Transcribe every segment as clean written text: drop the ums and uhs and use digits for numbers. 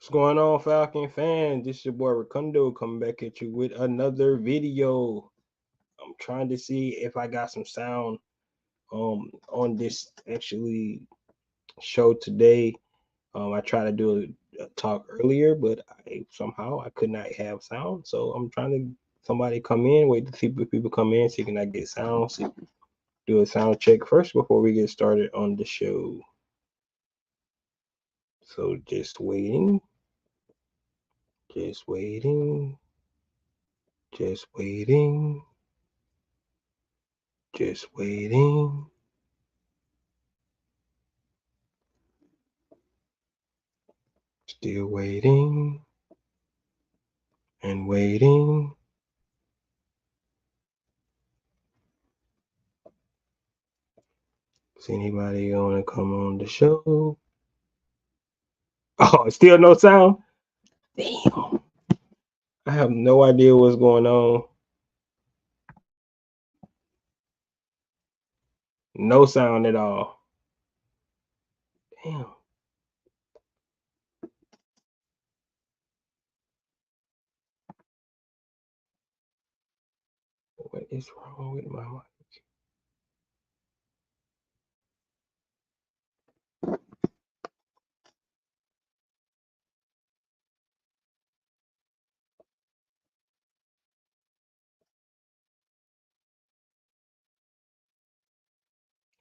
What's going on, Falcon fans? This is your boy Rakundo coming back at you with another video. I'm trying to see if I got some sound on this actually show today. I tried to do a talk earlier, but I could not have sound. So I'm trying to somebody come in, wait to see if people come in, see can I get sound, do a sound check first before we get started on the show. So just waiting. Just waiting. Just waiting. Just waiting. Still waiting and waiting. Is anybody gonna come on the show? Oh, still no sound? Damn. I have no idea what's going on. No sound at all. Damn. What is wrong with my mic?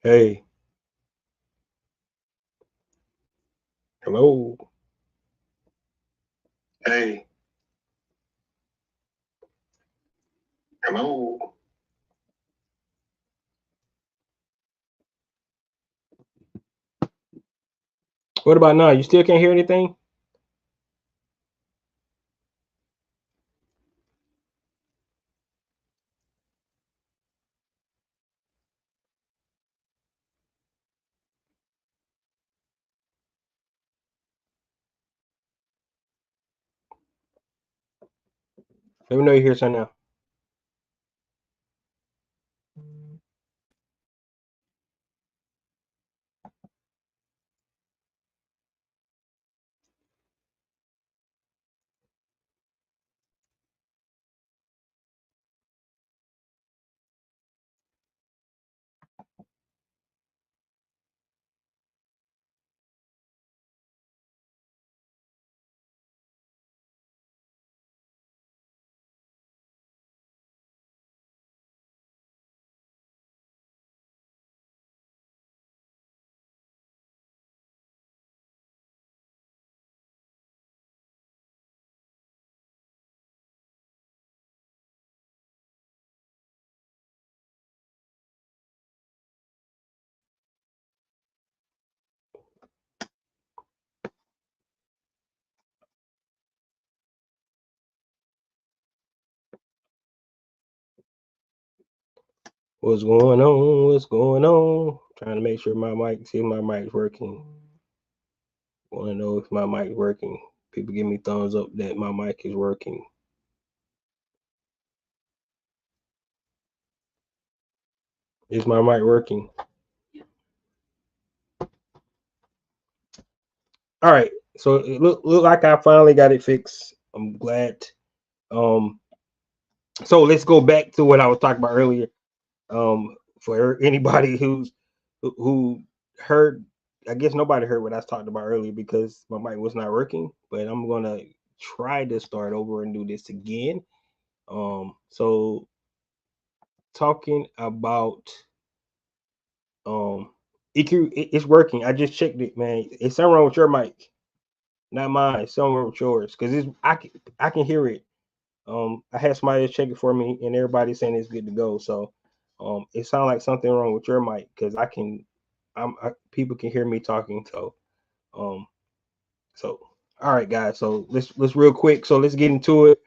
Hey. Hello. Hey. Hello. What about now? You still can't hear anything? Let me know you hear something now. What's going on? What's going on? Trying to make sure see if my mic's working. Want to know if my mic's working. People give me thumbs up that my mic is working. Is my mic working? All right. So it look like I finally got it fixed. I'm glad. Um. So let's go back to what I was talking about earlier. For anybody who heard, I guess nobody heard what I was talking about earlier because my mic was not working. But I'm gonna try to start over and do this again. So talking about EQ, it's working. I just checked it, man. It's something wrong with your mic, not mine. It's something wrong with yours because I can hear it. I had somebody check it for me, and everybody's saying it's good to go. So, it sounds like something wrong with your mic because people can hear me talking. Um, so all right, guys. So let's real quick. So let's get into it.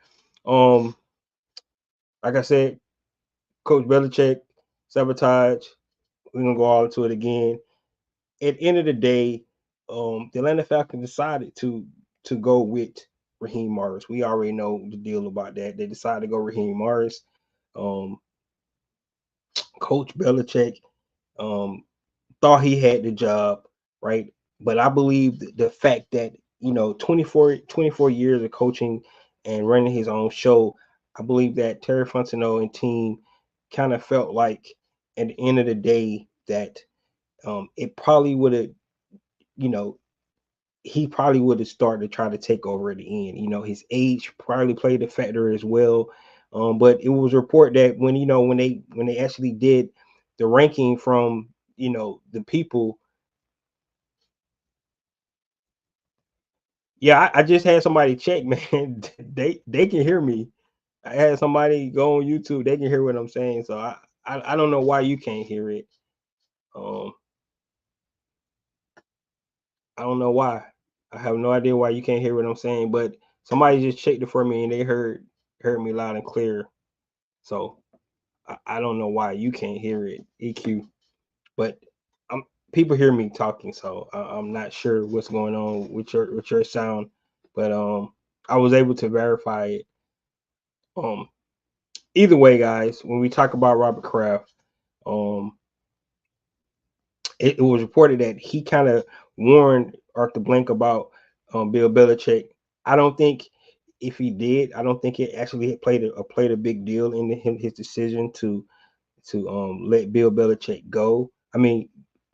Um, like I said, Coach Belichick sabotage. We're gonna go all into it again. At the end of the day, the Atlanta Falcons decided to go with Raheem Morris. We already know the deal about that. They decided to go Raheem Morris. Um, Coach Belichick thought he had the job, right? But I believe the fact that 24 years of coaching and running his own show, I believe that Terry Fontenot and team kind of felt like at the end of the day that it probably would have, you know, he probably would have started to try to take over at the end. His age probably played a factor as well. But it was reported that when they actually did the ranking from the people. Yeah, I just had somebody check, man. They can hear me. I had somebody go on YouTube. They can hear what I'm saying. So I don't know why you can't hear it. Um, I don't know why. I have no idea why you can't hear what I'm saying. But somebody just checked it for me and they heard me loud and clear. So I don't know why you can't hear it, EQ. But I'm people hear me talking, so I'm not sure what's going on with your sound. But I was able to verify it. Um, Either way, guys, when we talk about Robert Kraft, um, it was reported that he kind of warned Arthur Blank about Bill Belichick. I don't think if he did, I don't think it actually played a big deal in his decision to let Bill Belichick go. I mean,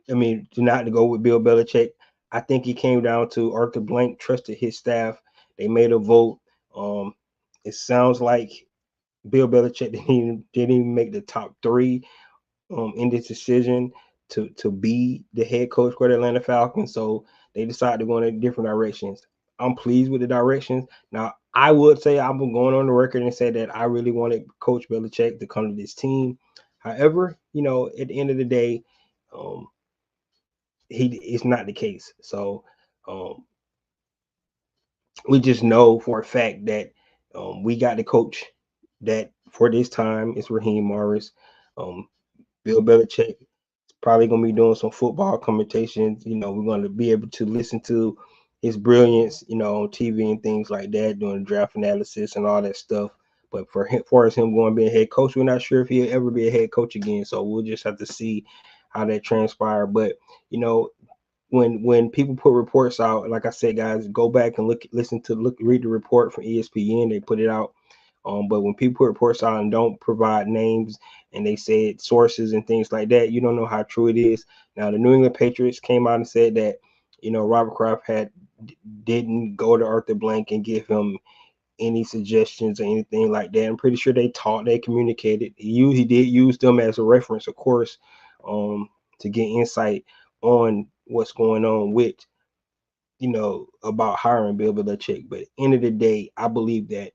to not to go with Bill Belichick. I think it came down to Arthur Blank trusted his staff. They made a vote. Um, it sounds like Bill Belichick didn't even make the top three in this decision to be the head coach for the Atlanta Falcons. So they decided to go in different directions. I'm pleased with the directions. Now, I would say I'm going on the record and say that I really wanted Coach Belichick to come to this team. However, at the end of the day, um, it's not the case. So um, we just know for a fact that we got the coach that for this time is Raheem Morris. Um, Bill Belichick probably gonna be doing some football commentations. We're gonna be able to listen to his brilliance, on TV and things like that, doing draft analysis and all that stuff. But for him going to be a head coach, we're not sure if he'll ever be a head coach again. So we'll just have to see how that transpires. But you know, when people put reports out, like I said, guys, go back and read the report from ESPN. They put it out. But when people put reports out and don't provide names and they said sources and things like that, you don't know how true it is. Now, the New England Patriots came out and said that, Robert Kraft didn't go to Arthur Blank and give him any suggestions or anything like that. I'm pretty sure they communicated. He did use them as a reference, of course, to get insight on what's going on with, about hiring Bill Belichick. But at the end of the day, I believe that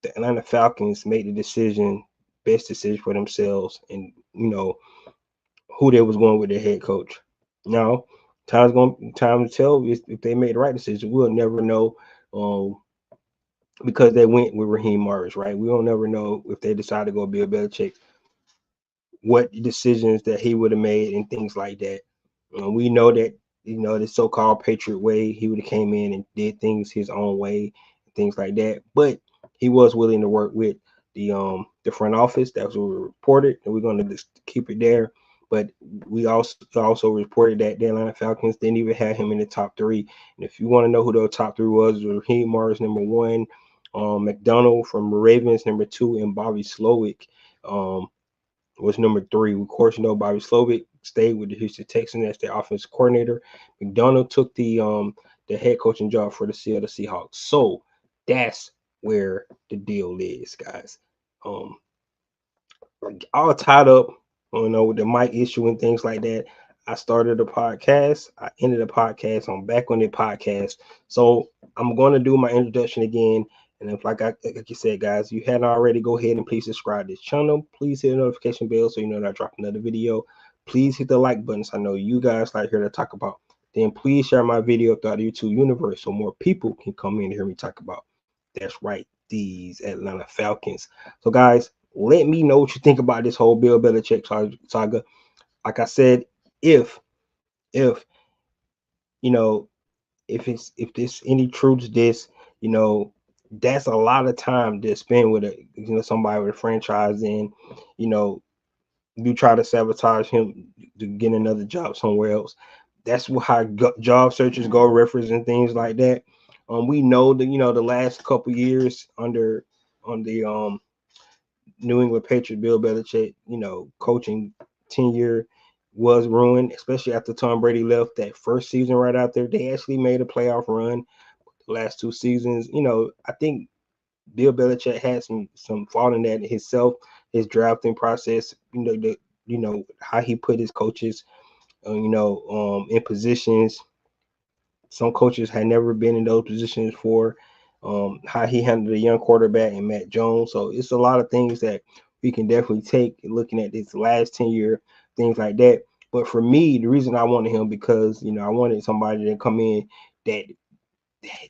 the Atlanta Falcons made the best decision for themselves, and who they was going with their head coach. Now, time to tell if they made the right decision. We'll never know, because they went with Raheem Morris, right? We don't never know if they decide to go Bill Belichick, what decisions that he would have made and things like that. We know that the so-called Patriot way, he would have came in and did things his own way, things like that. But he was willing to work with the front office. That was what we reported, and we're going to just keep it there. But we also reported that the Atlanta Falcons didn't even have him in the top three. And if you want to know who the top three was Raheem Morris number one, McDonald from the Ravens number two, and Bobby Slowick was number three. Of course, Bobby Slowick stayed with the Houston Texans as their offensive coordinator. McDonald took the head coaching job for the Seattle Seahawks. So that's where the deal is, guys. Um, all tied up, with the mic issue and things like that. I started a podcast. I ended the podcast. I'm back on the podcast. So I'm going to do my introduction again. And if like you said, guys, you hadn't already, go ahead and please subscribe to this channel. Please hit the notification bell so you know that I drop another video. Please hit the like buttons. I know you guys like here to talk about. Then please share my video throughout the YouTube universe so more people can come in and hear me talk about. That's right, these Atlanta Falcons. So, guys, let me know what you think about this whole Bill Belichick saga. Like I said, if if you know if there's any truth to this, that's a lot of time to spend with somebody with a franchise, and you try to sabotage him to get another job somewhere else. That's how job searches go, reference and things like that. We know that the last couple years on the New England Patriots, Bill Belichick, coaching tenure was ruined, especially after Tom Brady left that first season right out there. They actually made a playoff run the last 2 seasons. I think Bill Belichick had some fault in that himself, drafting process. How he put his coaches, in positions. Some coaches had never been in those positions before. How he handled a young quarterback and Matt Jones. So it's a lot of things that we can definitely take looking at this last 10-year, things like that. But for me, the reason I wanted him because I wanted somebody to come in that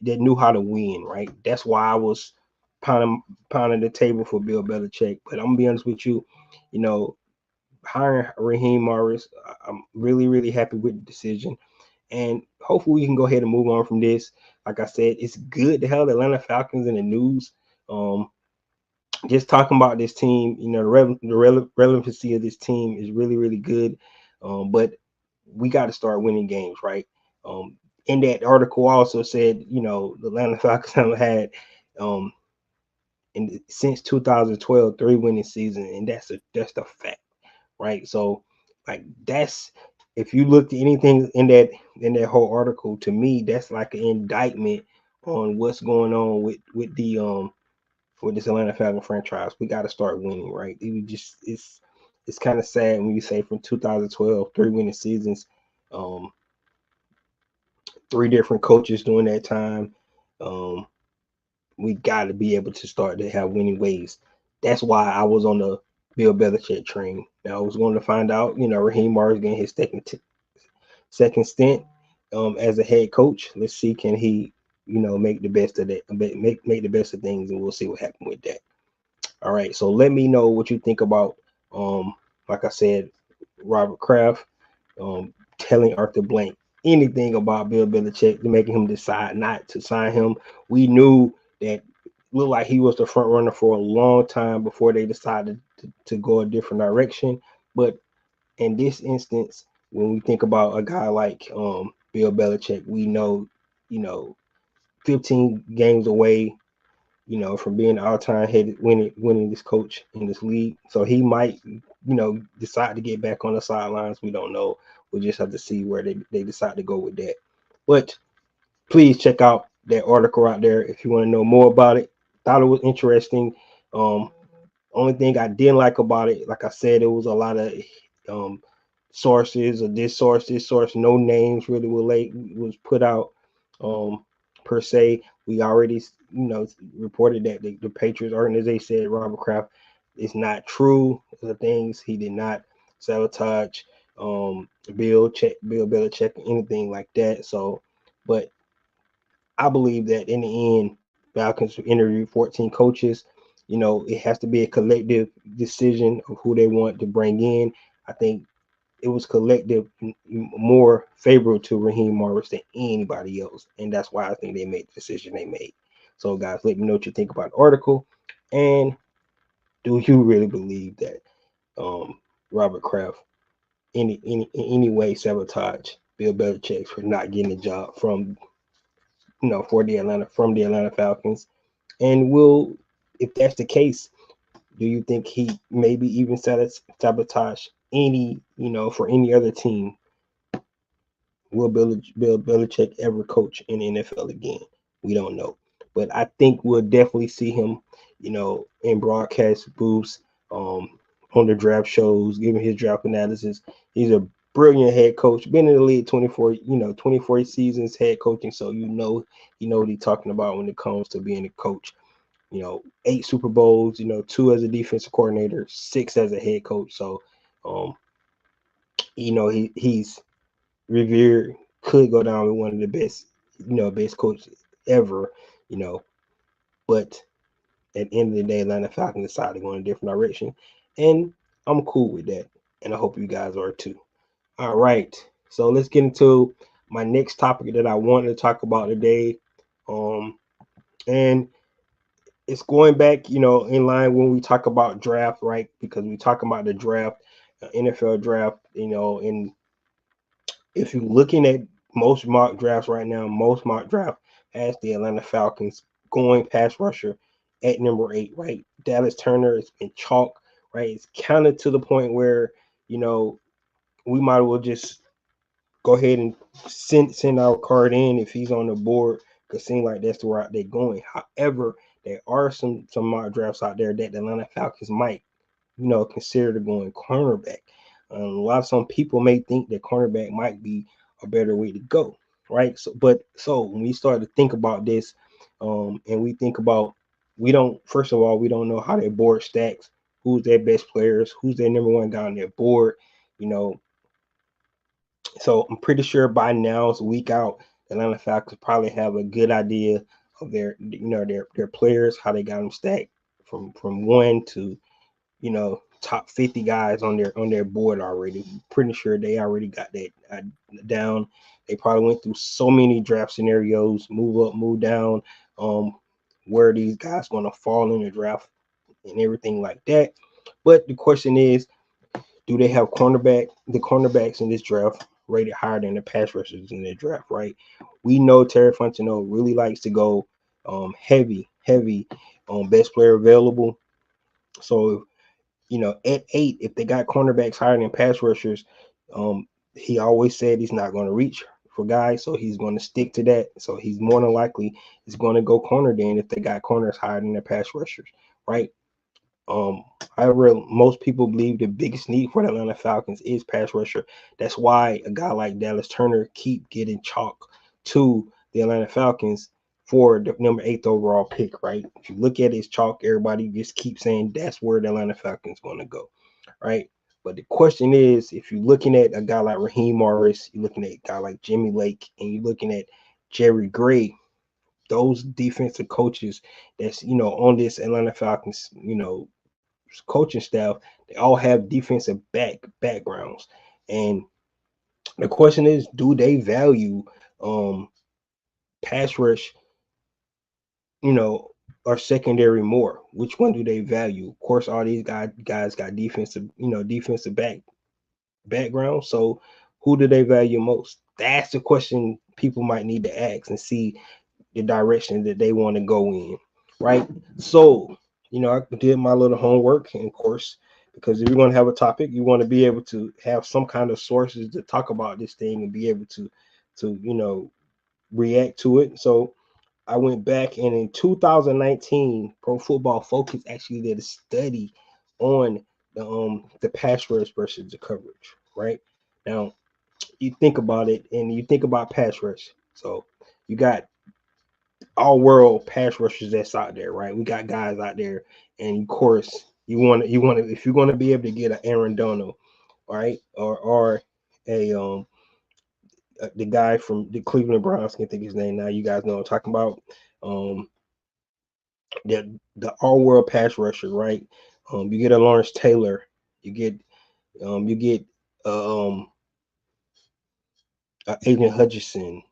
knew how to win, right? That's why I was pounding the table for Bill Belichick. But I'm gonna be honest with you, you know, hiring Raheem Morris, I'm really, really happy with the decision. And hopefully we can go ahead and move on from this. Like I said, it's good to have the Atlanta Falcons in the news. Um, just talking about this team, the relevancy of this team is really, really good. But we got to start winning games, right? In that article also said, the Atlanta Falcons have had um, since 2012 3 winning seasons, and that's the fact, right? So, like that's if you look at anything in that whole article, to me, that's like an indictment on what's going on with this Atlanta Falcon franchise. We got to start winning, right? It's kind of sad when you say from 2012 3 winning seasons, um, 3 different coaches during that time. Um, we got to be able to start to have winning ways. That's why I was on the Bill Belichick train. Now I was going to find out, Raheem Morris getting his second stint as a head coach. Let's see, can he, make the best of that, make the best of things, and we'll see what happens with that. All right, so let me know what you think about, like I said, Robert Kraft, telling Arthur Blank anything about Bill Belichick to making him decide not to sign him. We knew that looked like he was the front runner for a long time before they decided to go a different direction. But in this instance, when we think about a guy like Bill Belichick, we know, 15 games away, from being all-time head winning this coach in this league. So he might, decide to get back on the sidelines. We don't know. We'll just have to see where they decide to go with that. But please check out that article out there if you want to know more about it. Thought it was interesting. Um, Only thing I didn't like about it, like I said, it was a lot of um, sources or this source, no names really was put out per se. We already, reported that the Patriots organization said Robert Kraft is not true. The things he did not sabotage Bill Belichick, anything like that. So, but I believe that in the end, Falcons interview 14 coaches. It has to be a collective decision of who they want to bring in. I think it was collective more favorable to Raheem Morris than anybody else. And that's why I think they made the decision they made. So, guys, let me know what you think about the article. And do you really believe that Robert Kraft in any way sabotage Bill Belichick for not getting a job from the Atlanta Falcons? And if that's the case, do you think he maybe even sabotage any, for any other team? Will Bill Belichick ever coach in the NFL again? We don't know. But I think we'll definitely see him, in broadcast booths, on the draft shows, giving his draft analysis. He's a brilliant head coach. Been in the league 24 seasons head coaching. So what he's talking about when it comes to being a coach. 8 Super Bowls, 2 as a defensive coordinator, 6 as a head coach. So, he's revered, could go down with one of the best, best coaches ever, you know. But at the end of the day, Atlanta Falcons decided to go in a different direction. And I'm cool with that. And I hope you guys are too. All right. So let's get into my next topic that I wanted to talk about today. And it's going back, in line when we talk about draft, right? Because we talk about the draft, NFL draft, and if you're looking at most mock drafts right now, most mock draft has the Atlanta Falcons going pass rusher at number 8, right? Dallas Turner has been chalk, right? It's counted to the point where, you know, we might as well just go ahead and send our card in if he's on the board, because it seems like that's the route they're going. However, there are some mock drafts out there that the Atlanta Falcons might, consider going cornerback. Some people may think that cornerback might be a better way to go, right? So when we start to think about this, and we think about, first of all, we don't know how their board stacks, who's their best players, who's their number one guy on their board, you know. So I'm pretty sure by now, it's a week out, the Atlanta Falcons probably have a good idea of their players, how they got them stacked from one to, top 50 guys on their board already. Pretty sure they already got that down. They probably went through so many draft scenarios, move up, move down, where these guys going to fall in the draft and everything like that. But the question is, do they have the cornerbacks in this draft rated higher than the pass rushers in their draft, right? We know Terry Fontenot really likes to go heavy on best player available. So, at 8, if they got cornerbacks higher than pass rushers, he always said he's not going to reach for guys, so he's going to stick to that. So he's more than likely is going to go corner then if they got corners higher than their pass rushers, right? However, most people believe the biggest need for the Atlanta Falcons is pass rusher. That's why a guy like Dallas Turner keep getting chalk to the Atlanta Falcons for the number 8th overall pick, right? If you look at his chalk, everybody just keeps saying that's where the Atlanta Falcons going to go, right? But the question is, if you're looking at a guy like Raheem Morris, you're looking at a guy like Jimmy Lake, and you're looking at Jerry Gray, those defensive coaches that's, on this Atlanta Falcons, coaching staff, they all have defensive backgrounds. And the question is, do they value pass rush, you know, or secondary more? Which one do they value? Of course, all these guys got defensive background. So who do they value most? That's the question people might need to ask and see the direction that they want to go in, right? So, I did my little homework, and of course, because if you're going to have a topic, you want to be able to have some kind of sources to talk about this thing and be able to react to it. So I went back, and in 2019, Pro Football Focus actually did a study on the pass rush versus the coverage, right? Now, you think about it, and you think about pass rush. So you got all world pass rushers that's out there, right? We got guys out there, and of course, you want to if you're going to be able to get an Aaron Donald, right, or a the guy from the Cleveland Browns, can't think his name now. You guys know what I'm talking about. Um, the all world pass rusher, right? You get a Lawrence Taylor, you get um, Aiden Hutchinson,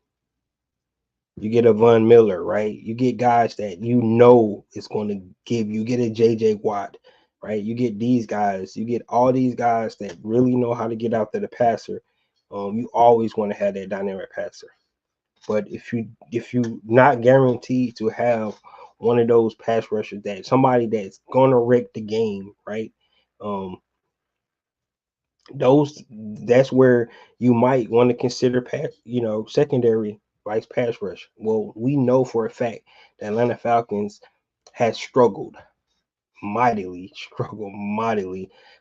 you get a Von Miller, right? You get guys that is going to give you. Get a JJ Watt, right? You get these guys. You get all these guys that really know how to get out there the passer. You always want to have that dynamic passer. But if you not guaranteed to have one of those pass rushers, that somebody that's gonna wreck the game, right? Um, that's where you might want to consider secondary vice pass rush. Well, we know for a fact the Atlanta Falcons has struggled mightily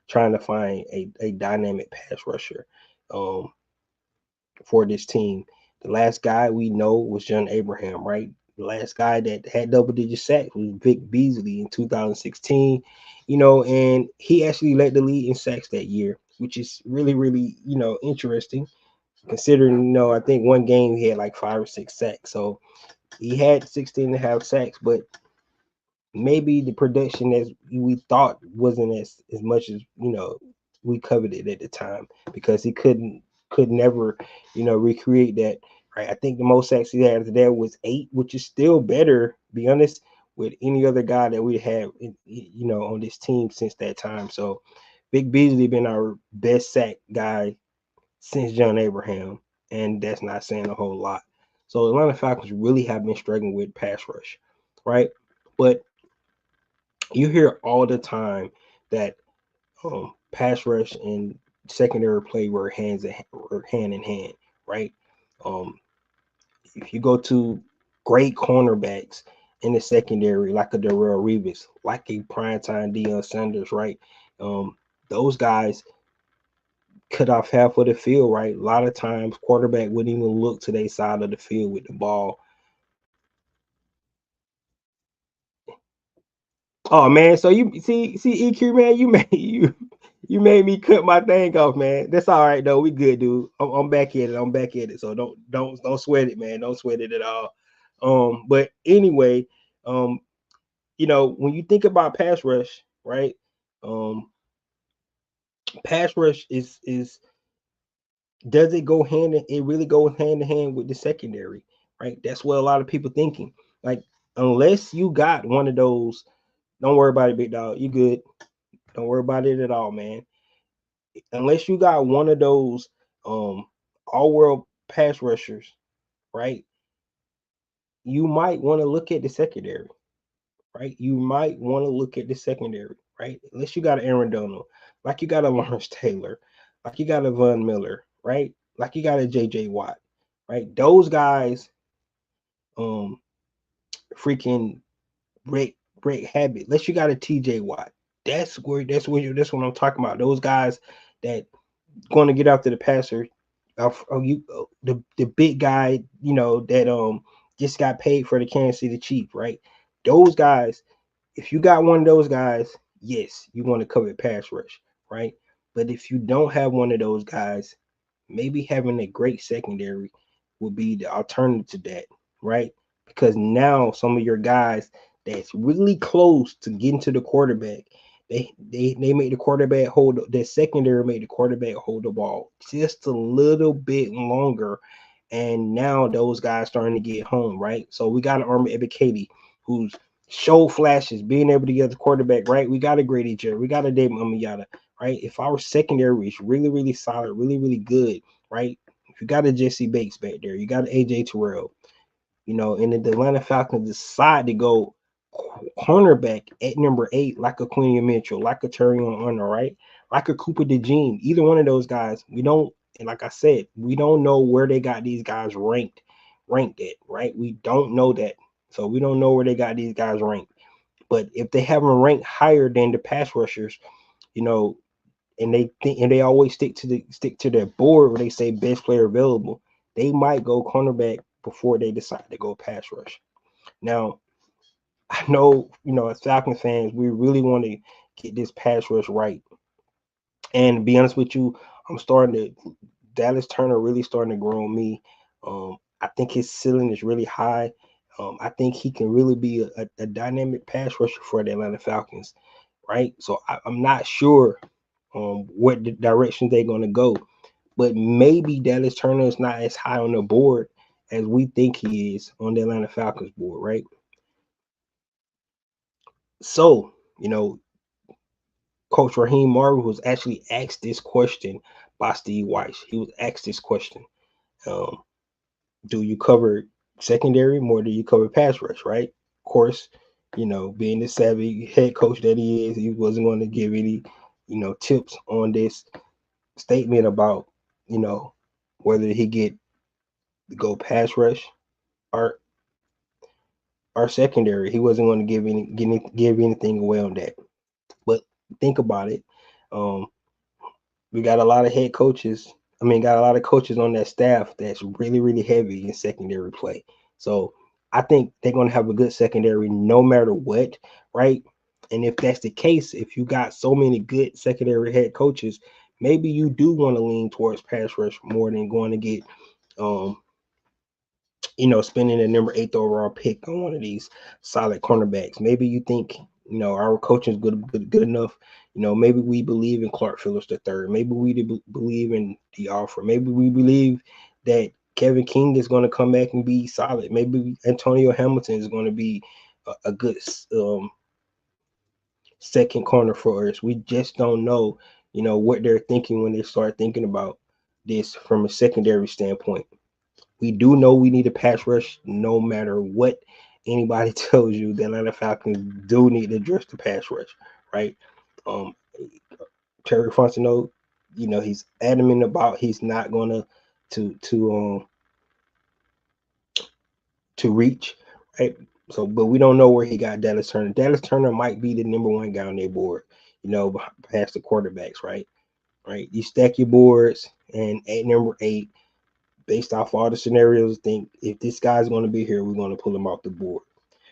trying to find a dynamic pass rusher for this team. The last guy we know was John Abraham, right? The last guy that had double digit sacks was Vic Beasley in 2016, and he actually led the league in sacks that year, which is really, really, interesting considering, I think one game he had like 5 or 6 sacks. So he had 16 and a half sacks, but maybe the production as we thought wasn't as much as we coveted at the time, because he could never recreate that, right? I think the most sacks he had there was 8, which is still better, to be honest, with any other guy that we have on this team since that time. So Big Beasley been our best sack guy since John Abraham, and that's not saying a whole lot. So the Atlanta Falcons really have been struggling with pass rush, right? But you hear all the time that pass rush and secondary play were hand in hand, right? Um, if you go to great cornerbacks in the secondary, like a Darrell Reeves, like a primetime Deion Sanders, right? Um, those guys cut off half of the field, right? A lot of times, quarterback wouldn't even look to their side of the field with the ball. Oh man, so you see EQ man, you made me cut my thing off, man. That's all right though. We good, dude. I'm back at it. I'm back at it. So don't sweat it, man. Don't sweat it at all. But anyway, um, when you think about pass rush, right? Um, pass rush is does it go hand in, it really goes hand in hand with the secondary, right? That's what a lot of people thinking. Like, unless you got one of those, don't worry about it, big dog. You good. Don't worry about it at all, man. Unless you got one of those all world pass rushers, right? You might want to look at the secondary, right? You might want to look at the secondary, right? Unless you got an Aaron Donald, like you got a Lawrence Taylor, like you got a Von Miller, right? Like you got a JJ Watt, right? Those guys, um, freaking Rick Habit. Unless you got a TJ Watt. That's what I'm talking about. Those guys that going to get after the passer. The big guy, that just got paid for the Kansas City Chiefs, right? Those guys, if you got one of those guys, yes, you want to cover pass rush, right? But if you don't have one of those guys, maybe having a great secondary will be the alternative to that, right? Because now some of your guys that's really close to getting to the quarterback, they make the quarterback hold the secondary make the quarterback hold the ball just a little bit longer. And now those guys starting to get home, right? So we got an Army Ebiketie who's show flashes, being able to get the quarterback, right? We got a Grady Jarrett, we got a David Amiyata, right? If our secondary is really, really solid, really, really good, right? If you got a Jesse Bates back there, you got an AJ Terrell, and the Atlanta Falcons decide to go cornerback at number 8, like a Quinion Mitchell, like a Terrion Arnold, right? Like a Cooper DeJean, either one of those guys, we don't, and like I said, we don't know where they got these guys ranked at, right? We don't know that. So we don't know where they got these guys ranked. But if they have them ranked higher than the pass rushers, you know, and they always stick to their board where they say best player available, they might go cornerback before they decide to go pass rush. Now, I know, as Falcons fans, we really want to get this pass rush right. And to be honest with you, Dallas Turner really starting to grow on me. I think his ceiling is really high. I think he can really be a dynamic pass rusher for the Atlanta Falcons, right? So I'm not sure what the direction they're going to go, but maybe Dallas Turner is not as high on the board as we think he is on the Atlanta Falcons board, right? So, Coach Raheem Morgan was actually asked this question by Steve Weiss. He was asked this question: um, Do you cover secondary more? Do you cover pass rush? Right? Of course, being the savvy head coach that he is, he wasn't going to give any, tips on this statement about, whether he get go pass rush or secondary. He wasn't going to give anything away on that. But think about it. Um, we got a lot of head coaches. I mean, got a lot of coaches on that staff that's really, really heavy in secondary play. So I think they're going to have a good secondary no matter what, right? And if that's the case, if you got so many good secondary head coaches, maybe you do want to lean towards pass rush more than going to get, um, spending a number 8th overall pick on one of these solid cornerbacks. Maybe you think, our coaching is good enough. Maybe we believe in Clark Phillips the third. Maybe we believe in the offer. Maybe we believe that Kevin King is going to come back and be solid. Maybe Antonio Hamilton is going to be a good second corner for us. We just don't know, what they're thinking when they start thinking about this from a secondary standpoint. We do know we need a pass rush no matter what anybody tells you. The Atlanta Falcons do need to address the pass rush, right? Um, Terry Fontenot, he's adamant about he's not gonna to to reach, right? So, but we don't know where he got Dallas Turner. Dallas Turner might be the number one guy on their board, past the quarterbacks, right? Right. You stack your boards, and at number 8, based off all the scenarios, think if this guy's going to be here, we're going to pull him off the board.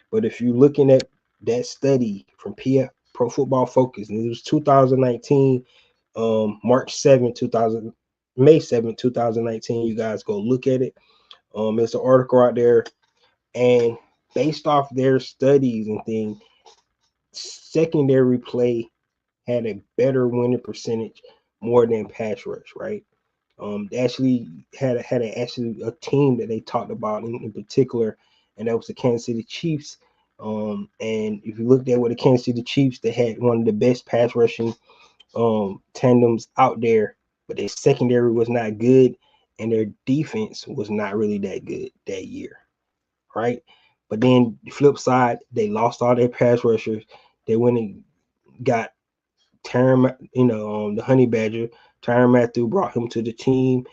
But if you're looking at that study from Pro Football Focus, and it was 2019, March 7, 2000, May 7, 2019, you guys go look at it. There's an article out there, and based off their studies and things, secondary play had a better winning percentage more than pass rush, right? They actually had a team that they talked about in particular, and that was the Kansas City Chiefs. And if you looked at what the Kansas City Chiefs, they had one of the best pass rushing tandems out there, but their secondary was not good, and their defense was not really that good that year, right? But then the flip side, they lost all their pass rushers. They went and got Tyrann, the Honey Badger. Tyrann Mathieu brought him to the team,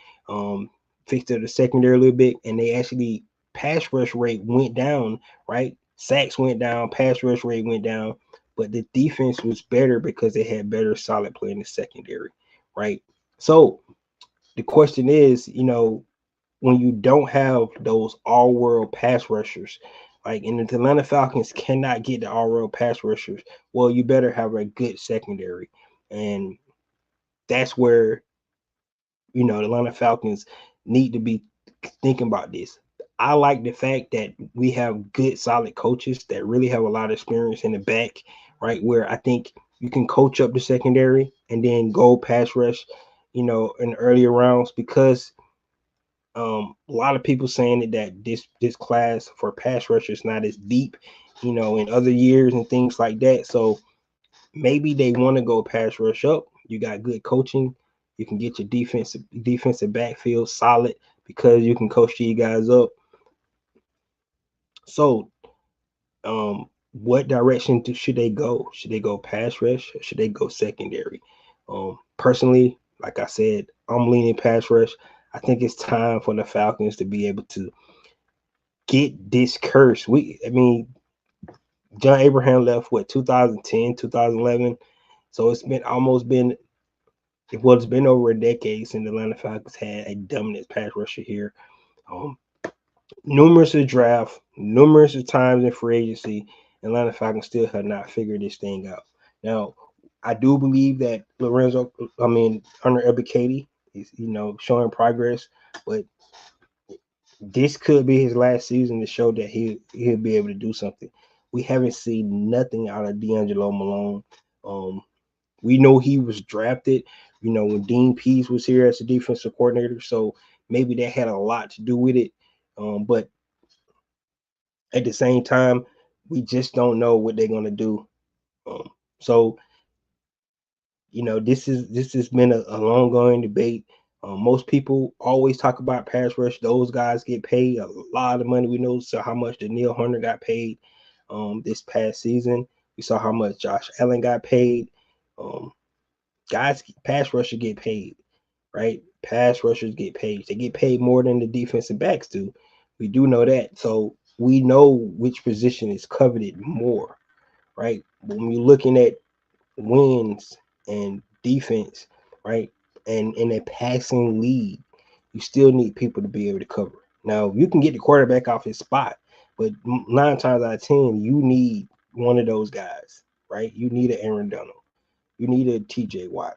fixed up the secondary a little bit, and they actually pass rush rate went down, right? Sacks went down, pass rush rate went down, but the defense was better because they had better solid play in the secondary, right? So the question is, when you don't have those all-world pass rushers, like, and the Atlanta Falcons cannot get the all-world pass rushers, well, you better have a good secondary. And that's where, the Atlanta Falcons need to be thinking about this. I like the fact that we have good, solid coaches that really have a lot of experience in the back, right? Where I think you can coach up the secondary and then go pass rush, in earlier rounds, because a lot of people saying that this class for pass rush is not as deep, in other years and things like that. So maybe they want to go pass rush up. You got good coaching. You can get your defensive backfield solid because you can coach you guys up. So, what direction should they go? Should they go pass rush or should they go secondary? Personally, like I said, I'm leaning pass rush. I think it's time for the Falcons to be able to get this curse. I mean, John Abraham left 2010, 2011. So it's been over a decade since the Atlanta Falcons had a dominant pass rusher here. Numerous of draft, numerous of times in free agency, Atlanta Falcons still have not figured this thing out. Now, I do believe that Hunter Ebiketie is, showing progress, but this could be his last season to show that he'll be able to do something. We haven't seen nothing out of D'Angelo Malone. We know he was drafted, when Dean Pease was here as a defensive coordinator, so maybe that had a lot to do with it. But at the same time, we just don't know what they're gonna do. So this has been a long going debate. Most people always talk about pass rush. Those guys get paid a lot of money. We know how much Danielle Hunter got paid this past season. We saw how much Josh Allen got paid. Guys, pass rushers get paid, right? Pass rushers get paid. They get paid more than the defensive backs do. We do know that. So we know which position is coveted more, right? When you're looking at wins and defense, right? And in a passing league, you still need people to be able to cover. Now, you can get the quarterback off his spot, but 9 times out of 10, you need one of those guys, right? You need an Aaron Donald. You need a TJ Watt.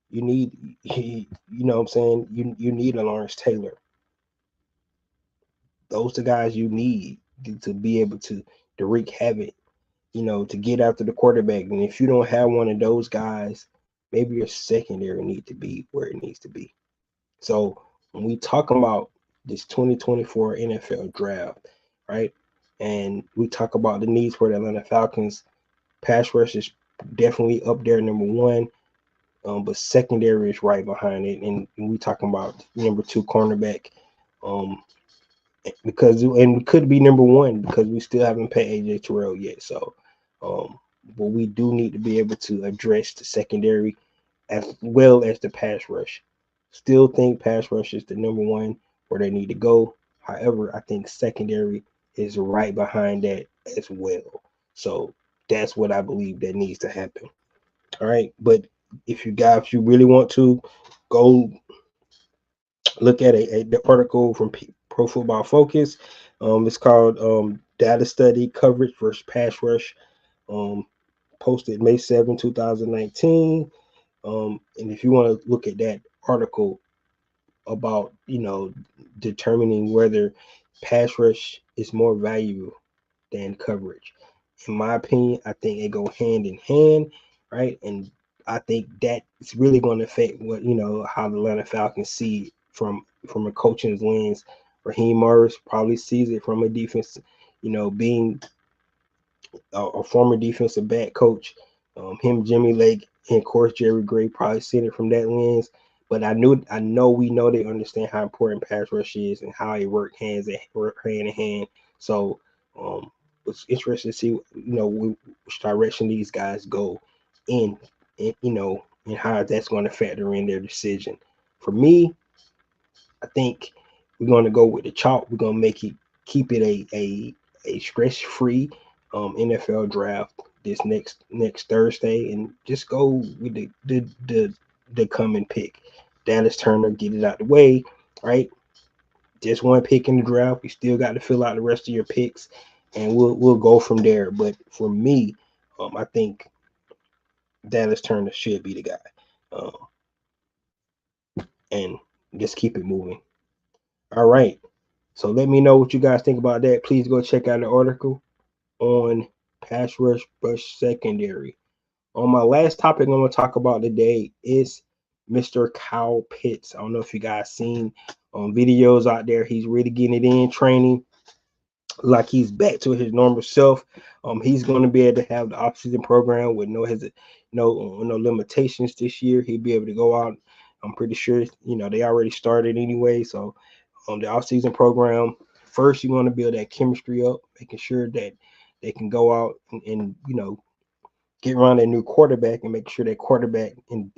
You need, you know what I'm saying? You need a Lawrence Taylor. Those are the guys you need to be able to wreak havoc, to get after the quarterback. And if you don't have one of those guys, maybe your secondary need to be where it needs to be. So when we talk about this 2024 NFL draft, right, and we talk about the needs for the Atlanta Falcons, pass rush is definitely up there, number one. But secondary is right behind it, and we talking about number 2 cornerback. because and we could be number one because we still haven't paid AJ Terrell yet. So, but we do need to be able to address the secondary as well as the pass rush. Still think pass rush is the number one where they need to go. However, I think secondary is right behind that as well. So that's what I believe that needs to happen. All right, but if you really want to go look at the article from Pro Football Focus. It's called Data Study Coverage versus Pass Rush. Um, Posted May 7, 2019. And if you want to look at that article about, determining whether pass rush is more valuable than coverage. In my opinion, I think they go hand in hand, right? And I think that it's really going to affect what how the Atlanta Falcons see from a coaching's lens. Raheem Morris probably sees it from a defense, being a former defensive back coach. Him, Jimmy Lake, and of course Jerry Gray probably seen it from that lens. But we know they understand how important pass rush is and how it work hand in hand. So it's interesting to see which direction these guys go and how that's going to factor in their decision. For me, I think we're going to go with the chalk. We're going to keep it a stress free NFL draft this next Thursday, and just go with the coming pick. Dallas Turner, get it out the way, right? Just one pick in the draft. You still got to fill out the rest of your picks, and we'll go from there. But for me, I think Dallas Turner should be the guy, and just keep it moving. All right. So let me know what you guys think about that. Please go check out the article on pass rush secondary. On my last topic I'm going to talk about today is Mr. Kyle Pitts. I don't know if you guys seen videos out there. He's really getting it in training like he's back to his normal self. He's going to be able to have the off-season program with no limitations this year. He'll be able to go out. I'm pretty sure they already started anyway. So the off-season program, first you want to build that chemistry up, making sure that they can go out and get around a new quarterback and make sure that quarterback and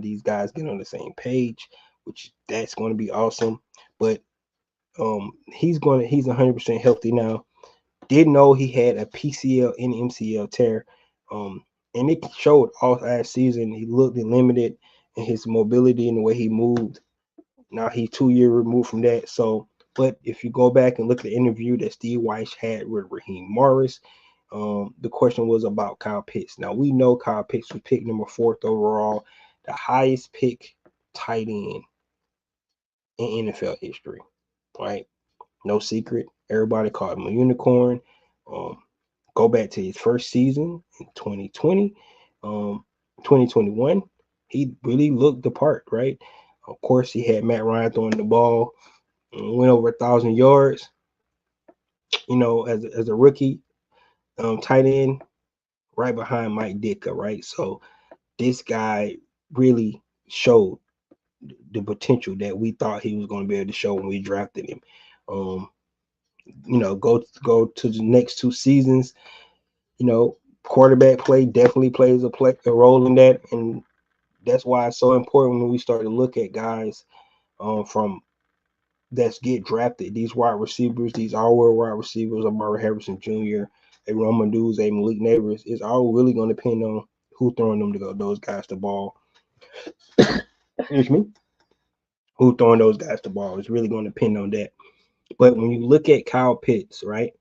these guys get on the same page, which that's going to be awesome. But he's 100% healthy now. Didn't know he had a PCL and MCL tear, and it showed all last season. He looked limited in his mobility and the way he moved. Now he's 2 years removed from that. So, but if you go back and look at the interview that Steve Weiss had with Raheem Morris, the question was about Kyle Pitts. Now we know Kyle Pitts was picked number 4th overall, the highest pick tight end in NFL history, right? No secret. Everybody called him a unicorn. Go back to his first season in 2020, 2021. He really looked the part, right? Of course, he had Matt Ryan throwing the ball, went over 1,000 yards. As a rookie tight end, right behind Mike Ditka, right? So this guy really showed the potential that we thought he was going to be able to show when we drafted him. Go to the next 2 seasons. Quarterback play definitely plays a role in that, and that's why it's so important when we start to look at guys from that's get drafted. These wide receivers, these all-world wide receivers, Amari Harrison Jr., a Roman Duz, a Malik Neighbors, is all really going to depend on who throwing those guys the ball. Excuse me. Who throwing those guys the ball is really going to depend on that. But when you look at Kyle Pitts, right,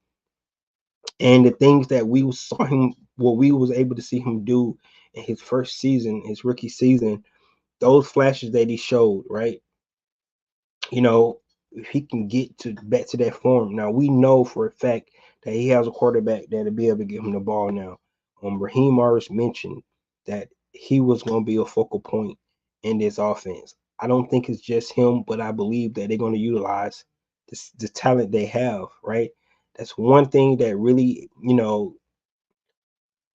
and the things that we saw him, what we was able to see him do in his first season, his rookie season, those flashes that he showed, right? If he can get back to that form. Now we know for a fact that he has a quarterback that'll be able to give him the ball now. Raheem Morris mentioned that he was going to be a focal point in this offense. I don't think it's just him, but I believe that they're going to utilize the talent they have, right? That's one thing that really,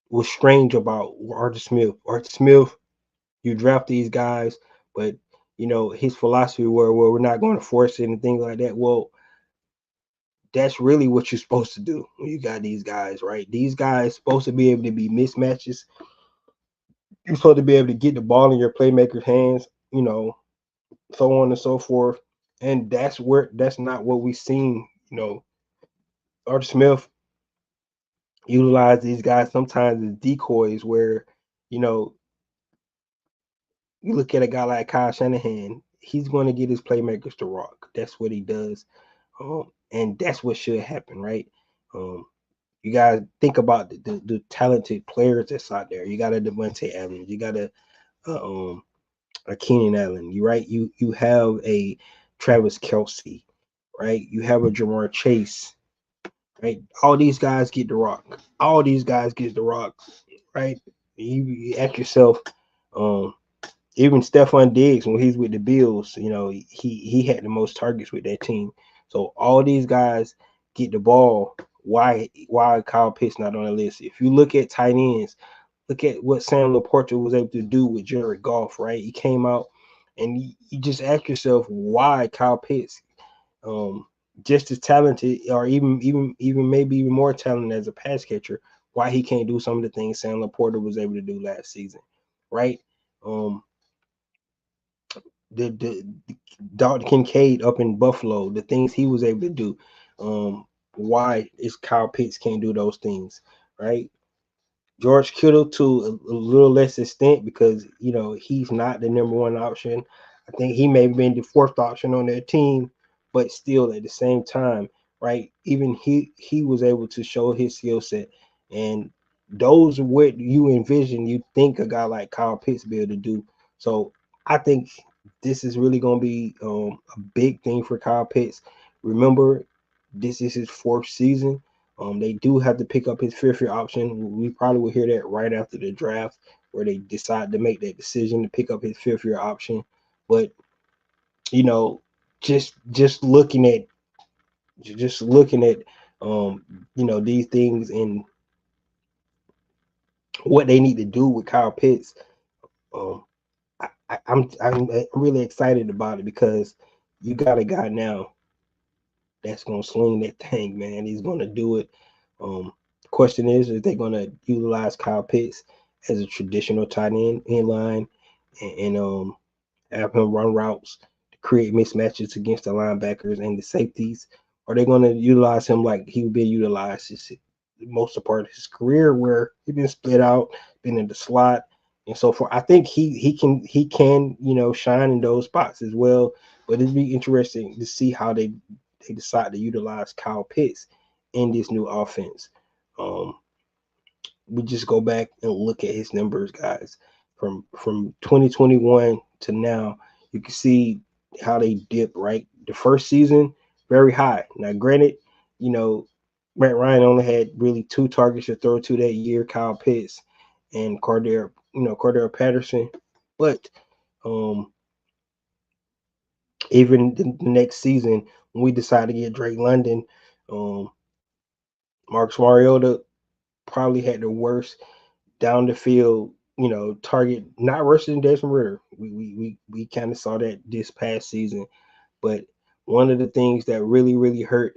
was strange about Arthur Smith. Arthur Smith, you draft these guys, but his philosophy where we're not going to force it and things like that. Well, that's really what you're supposed to do when you got these guys, right? These guys supposed to be able to be mismatches. You're supposed to be able to get the ball in your playmakers' hands, so on and so forth. And that's not what we seen. Arthur Smith utilize these guys sometimes as decoys where, you know, you look at a guy like Kyle Shanahan, he's going to get his playmakers to rock. That's what he does. And that's what should happen, right? You guys think about the talented players that's out there. You got a Devontae Adams, you got a Keenan Allen, you have a Travis Kelce, right? You have a Jamar Chase, right? All these guys get the rock. All these guys get the rock, right? You ask yourself, um, even Stephon Diggs when he's with the Bills, he had the most targets with that team. So all these guys get the ball. Why Kyle Pitts not on the list? If you look at tight ends, look at what Sam Laporta was able to do with Jared Goff, right? He came out and you just ask yourself why Kyle Pitts, just as talented or even maybe even more talented as a pass catcher, why he can't do some of the things Sam Laporta was able to do last season, right? The Dalton Kincaid up in Buffalo, the things he was able to do. Why is Kyle Pitts can't do those things, right? George Kittle to a little less extent because he's not the number one option. I think he may have been the fourth option on their team, but still at the same time, right? Even he was able to show his skill set, and those are what you envision. You think a guy like Kyle Pitts be able to do. So I think this is really going to be a big thing for Kyle Pitts. Remember, this is his fourth season. They do have to pick up his fifth year option. We probably will hear that right after the draft, where they decide to make that decision to pick up his fifth year option. But you know, just looking at these things and what they need to do with Kyle Pitts, um, I'm really excited about it because you got a guy now that's gonna swing that thing, man. He's gonna do it. Question is they gonna utilize Kyle Pitts as a traditional tight end in line and have him run routes to create mismatches against the linebackers and the safeties? Are they gonna utilize him like he been utilized most of part of his career, where he been split out, been in the slot and so forth? I think he can shine in those spots as well. But it'd be interesting to see how they decide to utilize Kyle Pitts in this new offense. Um, we just go back and look at his numbers, guys, from 2021 to now. You can see how they dip. Right, the first season very high. Now, granted, Matt Ryan only had really two targets to throw to that year, Kyle Pitts and Cordell Patterson, but um, even the next season when we decided to get Drake London, um, Marcus Mariota probably had the worst down the field, target, not worse than Desmond Ritter. We kind of saw that this past season. But one of the things that really hurt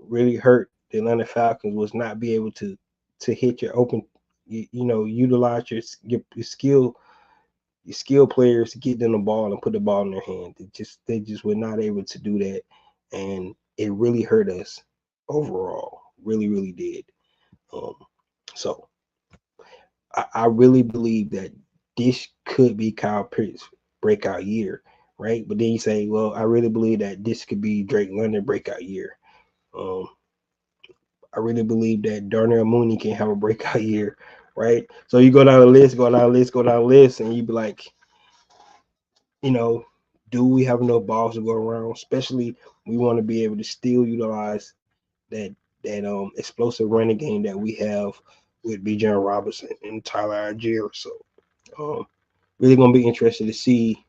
the Atlanta Falcons was not be able to hit your open, utilize your skill players to get them the ball and put the ball in their hand. They just were not able to do that, and it really hurt us overall. Really, really did. So I really believe that this could be Kyle Pitts' breakout year, right? But then you say, well, I really believe that this could be Drake London breakout year. Um, I really believe that Darnell Mooney can have a breakout year, right? So you go down the list, and you be like, do we have enough balls to go around? Especially we want to be able to still utilize that explosive running game that we have with Bijan Robinson and Tyler Algier. So really gonna be interested to see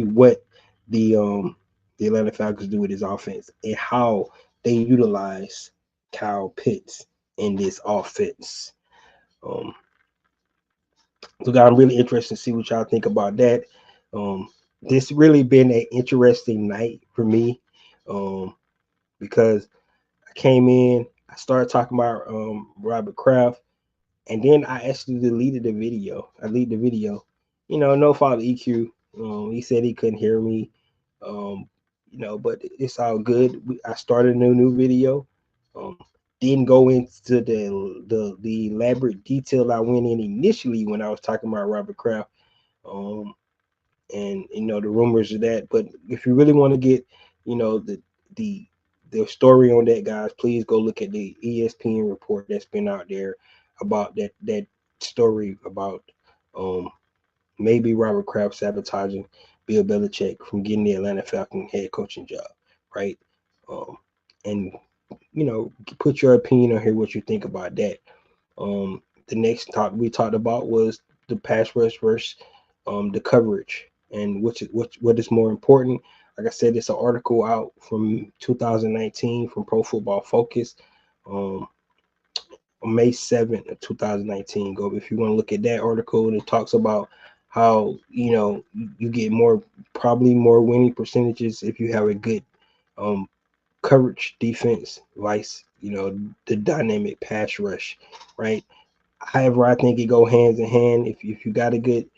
what the Atlanta Falcons do with his offense and how they utilize Kyle Pitts in this offense. Um, so, guys, I'm really interested to see what y'all think about that. this really been an interesting night for me, because I came in, I started talking about Robert Kraft, and then I actually deleted the video. I deleted the video. No fault of EQ. He said he couldn't hear me. Um, but it's all good. I started a new video. Um, didn't go into the elaborate detail I went in initially when I was talking about Robert Kraft. And the rumors of that. But if you really want to get, the the story on that, guys, please go look at the ESPN report that's been out there about that story about maybe Robert Kraft sabotaging Bill Belichick from getting the Atlanta Falcons head coaching job, right? Um, and put your opinion on here, what you think about that. The next topic we talked about was the pass rush versus the coverage, and what is more important. Like I said, it's an article out from 2019 from Pro Football Focus, um, May 7th of 2019. Go if you want to look at that article. And it talks about how you get probably more winning percentages if you have a good um, coverage defense, vice the dynamic pass rush, right? However, I think it go hands in hand. If you got a good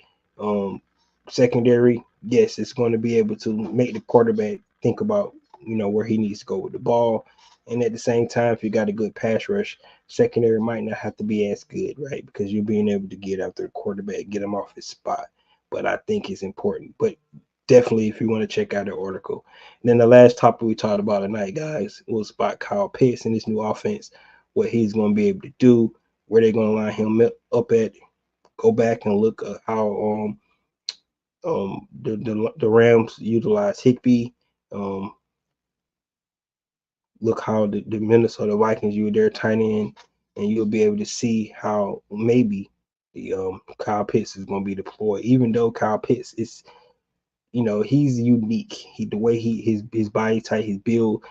secondary, yes, it's going to be able to make the quarterback think about where he needs to go with the ball. And at the same time, if you got a good pass rush, secondary might not have to be as good, right? Because you're being able to get after the quarterback, get him off his spot. But I think it's important. But definitely, if you want to check out the article. And then the last topic we talked about tonight, guys, was about Kyle Pitts and his new offense, what he's going to be able to do, where they're going to line him up at. Go back and look at how the Rams utilize Higbee. Look how the Minnesota Vikings use their tight end, and you'll be able to see how maybe the Kyle Pitts is going to be deployed. Even though Kyle Pitts is, he's unique. The way his body type, his build,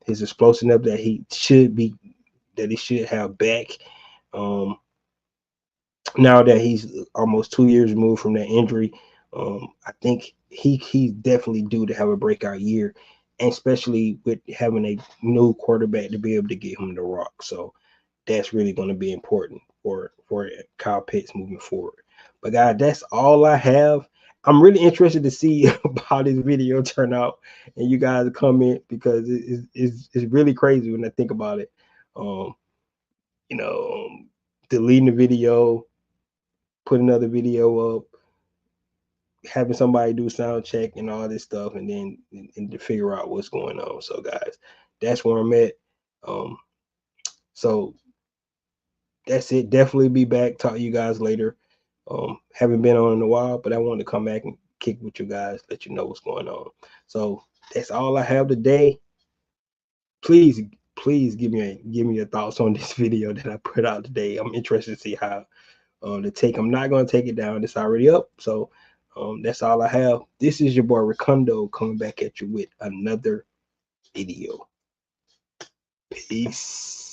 his explosiveness that he should have back. Now that he's almost 2 years removed from that injury, I think he's definitely due to have a breakout year, and especially with having a new quarterback to be able to get him the rock. So that's really going to be important for Kyle Pitts moving forward. But guys, that's all I have. I'm really interested to see how this video turn out, and you guys comment, because it's really crazy when I think about it. You know, deleting the video, put another video up, having somebody do sound check and all this stuff, and then and to figure out what's going on. So guys, that's where I'm at. So that's it. Definitely be back. Talk to you guys later. Haven't been on in a while, but I wanted to come back and kick with you guys, let you know what's going on. So that's all I have today. Please give me your thoughts on this video that I put out today. I'm interested to see how to take. I'm not going to take it down. It's already up. So that's all I have. This is your boy Ricondo coming back at you with another video. Peace.